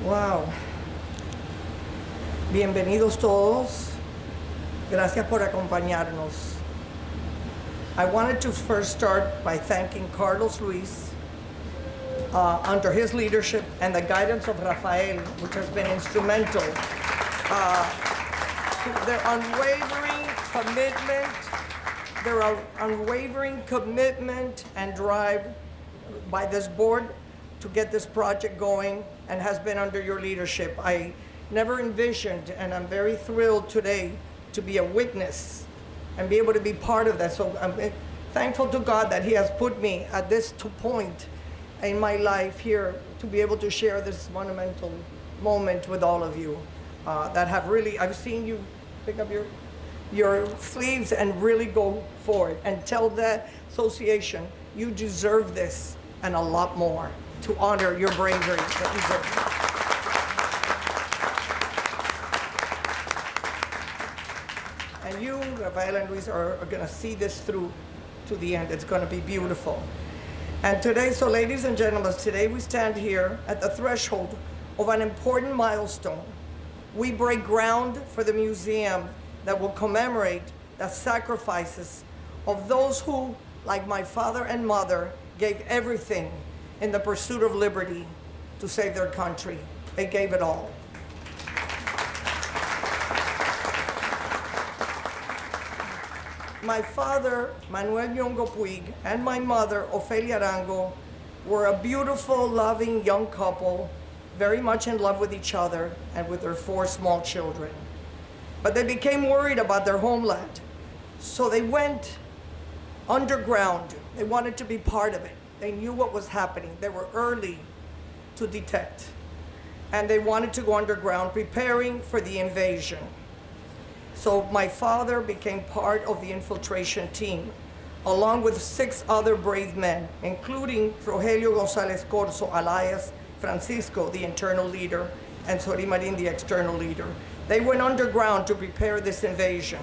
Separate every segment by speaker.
Speaker 1: Wow. Bienvenidos todos. Gracias por acompañarnos. I wanted to first start by thanking Carlos Luis under his leadership and the guidance of Rafael, which has been instrumental. Their unwavering commitment and drive by this board to get this project going and has been under your leadership. I never envisioned, and I'm very thrilled today to be a witness and be able to be part of that. So I'm thankful to God that He has put me at this point in my life here to be able to share this monumental moment with all of you that have really, I've seen you pick up your sleeves and really go for it and tell the association, you deserve this and a lot more to honor your bravery that you did. And you, Rafael and Luis, are going to see this through to the end. It's going to be beautiful. And today, so ladies and gentlemen, today we stand here at the threshold of an important milestone. We break ground for the museum that will commemorate the sacrifices of those who, like my father and mother, gave everything in the pursuit of liberty to save their country. They gave it all. My father, Manuel Nyong'o Puig, and my mother, Ofelia Arango, were a beautiful, loving young couple, very much in love with each other and with their 4 small children. But they became worried about their homeland, so they went underground. They wanted to be part of it. They knew what was happening. They were early to detect. And they wanted to go underground, preparing for the invasion. So my father became part of the infiltration team, along with 6 other brave men, including Rogelio González Corzo, alias Francisco, the internal leader, and Sori Marin, the external leader. They went underground to prepare this invasion.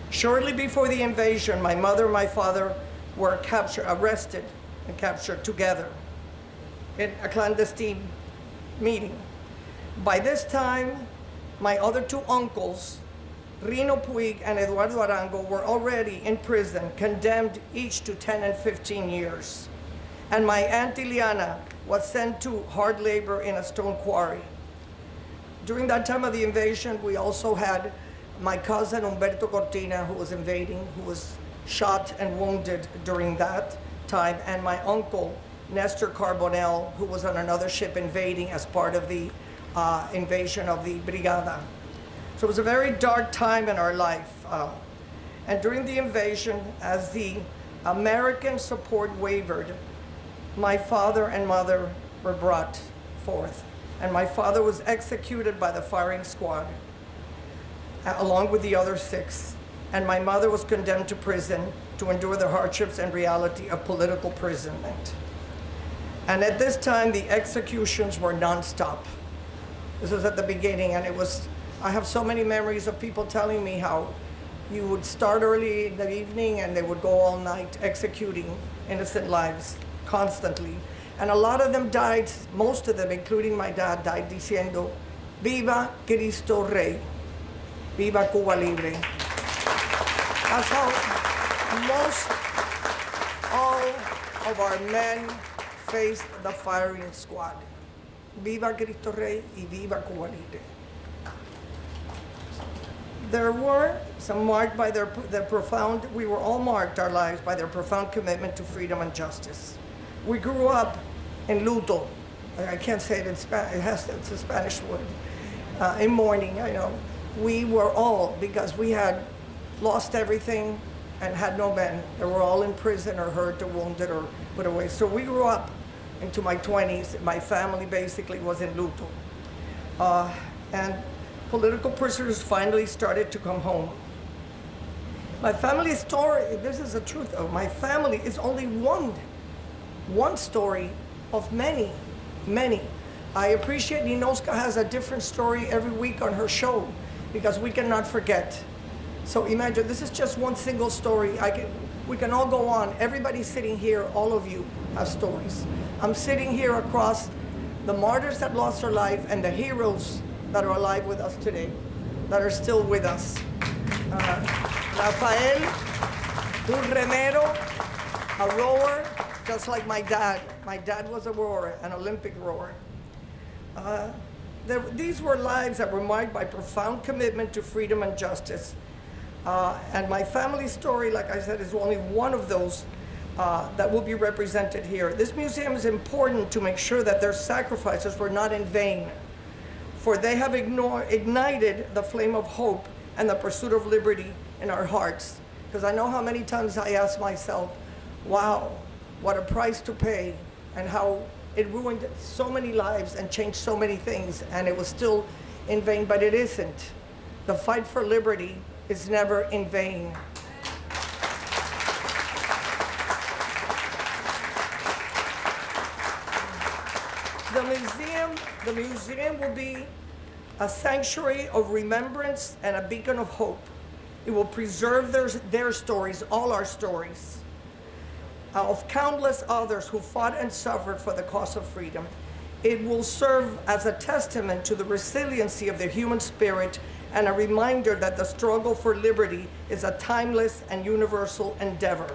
Speaker 1: Shortly before the invasion, my mother and my father were arrested and captured together in a clandestine meeting. By this time, my other 2 uncles, Rino Puig and Eduardo Arango, were already in prison, condemned each to 10 and 15 years. And my Aunt Ileana was sent to hard labor in a stone quarry. During that time of the invasion, we also had my cousin Humberto Cortina, who was invading, who was shot and wounded during that time, and my uncle, Nestor Carbonell, who was on another ship invading as part of the invasion of the Brigada. So it was a very dark time in our life. And during the invasion, as the American support wavered, my father and mother were brought forth. And my father was executed by the firing squad, along with the other 6. And my mother was condemned to prison to endure the hardships and reality of political imprisonment. And at this time, the executions were nonstop. This was at the beginning, and I have so many memories of people telling me how you would start early in the evening and they would go all night executing innocent lives constantly. And a lot of them died, most of them, including my dad, died diciendo, "Viva Cristo Rey, viva Cuba Libre." That's how all of our men faced the firing squad. Viva Cristo Rey y viva Cuba Libre. There were some marked by their profound, we were all marked our lives by their profound commitment to freedom and justice. We grew up in luto. I can't say it in Spanish, it's a Spanish word. In mourning, we were all, because we had lost everything and had no men. They were all in prison or hurt or wounded or put away. So we grew up into my 20s. My family basically was in luto. And political prisoners finally started to come home. My family story, this is the truth though, my family is only one story of many, many. I appreciate Ninoska has a different story every week on her show because we cannot forget. So imagine, this is just one single story. We can all go on. Everybody sitting here, all of you have stories. I'm sitting here across the martyrs that lost their life, and the heroes that are alive with us today, that are still with us. Rafael, un remero, a rower, just like my dad. My dad was a rower, an Olympic rower. These were lives that were marked by profound commitment to freedom and justice. And my family story, like I said, is only one of those that will be represented here. This museum is important to make sure that their sacrifices were not in vain, for they have ignited the flame of hope and the pursuit of liberty in our hearts. Because I know how many times I ask myself, wow, what a price to pay, and how it ruined so many lives and changed so many things, and it was still in vain, but it isn't. The fight for liberty is never in vain. The museum will be a sanctuary of remembrance and a beacon of hope. It will preserve their stories, all our stories, of countless others who fought and suffered for the cause of freedom. It will serve as a testament to the resiliency of the human spirit and a reminder that the struggle for liberty is a timeless and universal endeavor.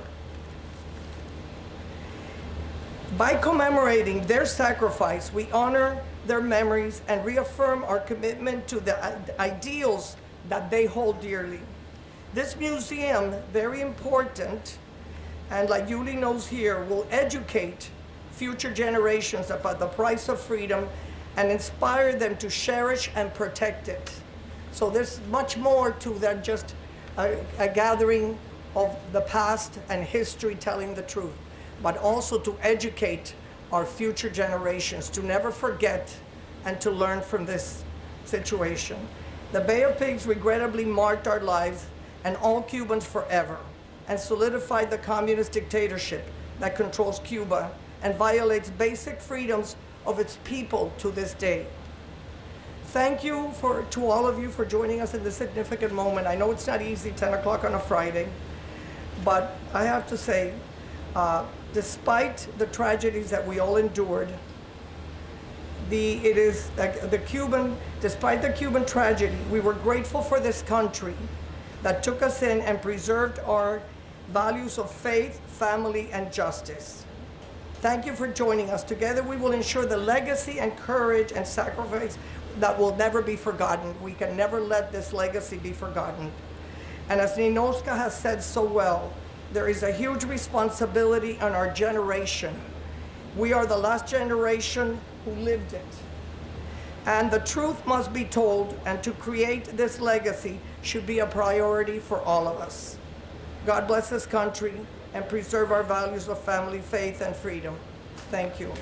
Speaker 1: By commemorating their sacrifice, we honor their memories and reaffirm our commitment to the ideals that they hold dearly. This museum, very important, and like Yuli knows here, will educate future generations about the price of freedom and inspire them to cherish and protect it. So there's much more to than just a gathering of the past and history telling the truth, but also to educate our future generations to never forget and to learn from this situation. The Bay of Pigs regrettably marked our lives and all Cubans forever, and solidified the communist dictatorship that controls Cuba and violates basic freedoms of its people to this day. Thank you to all of you for joining us in this significant moment. I know it's not easy, 10 o'clock on a Friday, but I have to say, despite the tragedies that we all endured, despite the Cuban tragedy, we were grateful for this country that took us in and preserved our values of faith, family, and justice. Thank you for joining us. Together we will ensure the legacy and courage and sacrifice that will never be forgotten. We can never let this legacy be forgotten. And as Ninoska has said so well, there is a huge responsibility on our generation. We are the last generation who lived it. And the truth must be told, and to create this legacy should be a priority for all of us. God bless this country and preserve our values of family, faith, and freedom. Thank you.